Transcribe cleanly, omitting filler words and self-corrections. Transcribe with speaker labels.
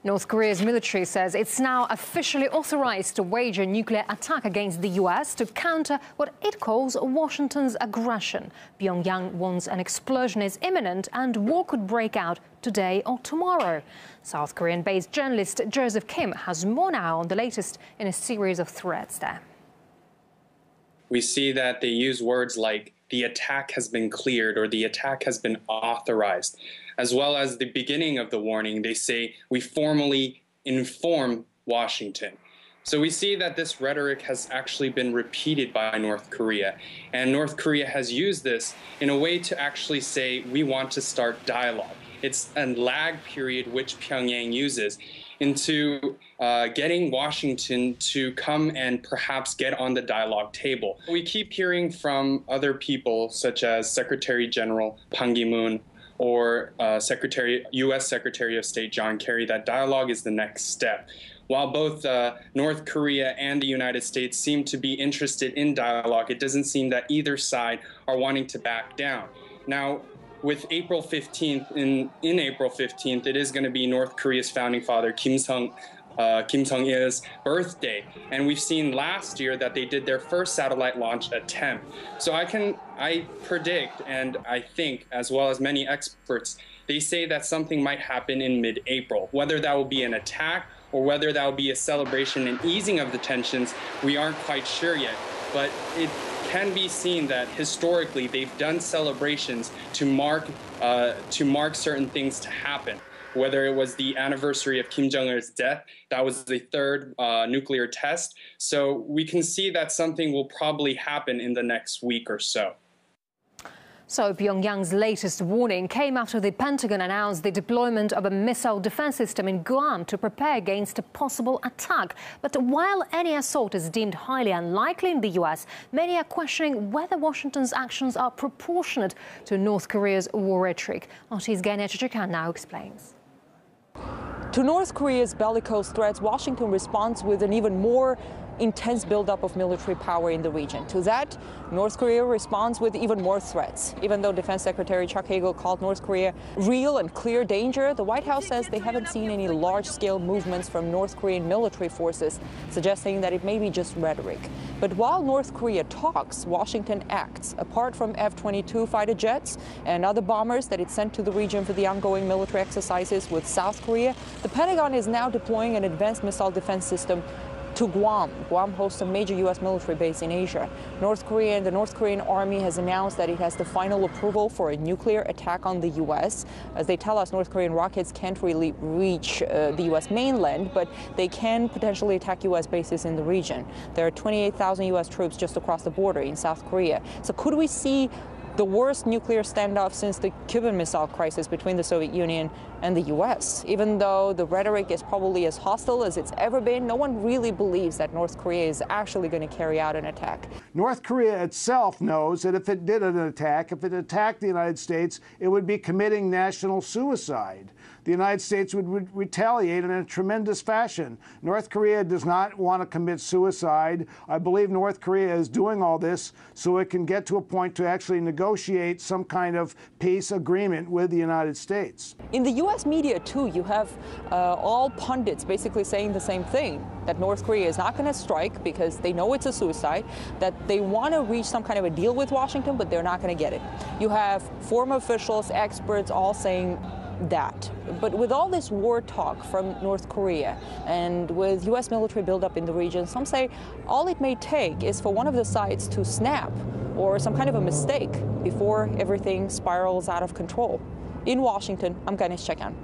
Speaker 1: North Korea's military says it's now officially authorized to wage a nuclear attack against the US to counter what it calls Washington's aggression. Pyongyang warns an explosion is imminent and war could break out today or tomorrow. South Korean-based journalist Joseph Kim has more now on the latest in a series of threats there.
Speaker 2: We see that they use words like the attack has been cleared or the attack has been authorized. As well as the beginning of the warning, they say we formally inform Washington. So we see that this rhetoric has actually been repeated by North Korea. And North Korea has used this in a way to actually say we want to start dialogue. It's a lag period which Pyongyang uses into getting Washington to come and perhaps get on the dialogue table. We keep hearing from other people such as Secretary General Pan Ki-moon or U.S. Secretary of State John Kerry that dialogue is the next step. While both North Korea and the United States seem to be interested in dialogue, it doesn't seem that either side are wanting to back down. Now, with April 15th, in April 15th, it is going to be North Korea's founding father, Kim Seong-il's birthday. And we've seen last year that they did their first satellite launch attempt. So I predict, and I think, as well as many experts, they say that something might happen in mid-April. Whether that will be an attack or whether that will be a celebration and easing of the tensions, we aren't quite sure yet. But it can be seen that historically they've done celebrations to mark certain things to happen. Whether it was the anniversary of Kim Jong-il's death, that was the third nuclear test. So we can see that something will probably happen in the next week or so.
Speaker 1: So Pyongyang's latest warning came after the Pentagon announced the deployment of a missile defense system in Guam to prepare against a possible attack. But while any assault is deemed highly unlikely in the US, many are questioning whether Washington's actions are proportionate to North Korea's war rhetoric. RT's Gania Chichikan now explains.
Speaker 3: To North Korea's bellicose threats, Washington responds with an even more intense buildup of military power in the region. To that, North Korea responds with even more threats. Even though Defense Secretary Chuck Hagel called North Korea real and clear danger, the White House says they haven't seen any large-scale movements from North Korean military forces, suggesting that it may be just rhetoric. But while North Korea talks, Washington acts. Apart from F-22 fighter jets and other bombers that it sent to the region for the ongoing military exercises with South Korea, the Pentagon is now deploying an advanced missile defense system to Guam. Guam hosts a major U.S. military base in Asia. The North Korean Army has announced that it has the final approval for a nuclear attack on the U.S. As they tell us, North Korean rockets can't really reach the U.S. mainland, but they can potentially attack U.S. bases in the region. There are 28,000 U.S. troops just across the border in South Korea. So could we see the worst nuclear standoff since the Cuban Missile Crisis between the Soviet Union and the U.S. Even though the rhetoric is probably as hostile as it's ever been, no one really believes that North Korea is actually going to carry out an attack.
Speaker 4: North Korea itself knows that if it did an attack, if it attacked the United States, it would be committing national suicide. The United States would retaliate in a tremendous fashion. North Korea does not want to commit suicide. I believe North Korea is doing all this so it can get to a point to actually negotiate some kind of peace agreement with the United States.
Speaker 3: In the U.S. media, too, you have all pundits basically saying the same thing, that North Korea is not going to strike because they know it's a suicide, that they want to reach some kind of a deal with Washington, but they're not going to get it. You have former officials, experts all saying that. But with all this war talk from North Korea and with U.S. military buildup in the region, some say all it may take is for one of the sides to snap or some kind of a mistake before everything spirals out of control. In Washington, I'm Ganesh Chekyan.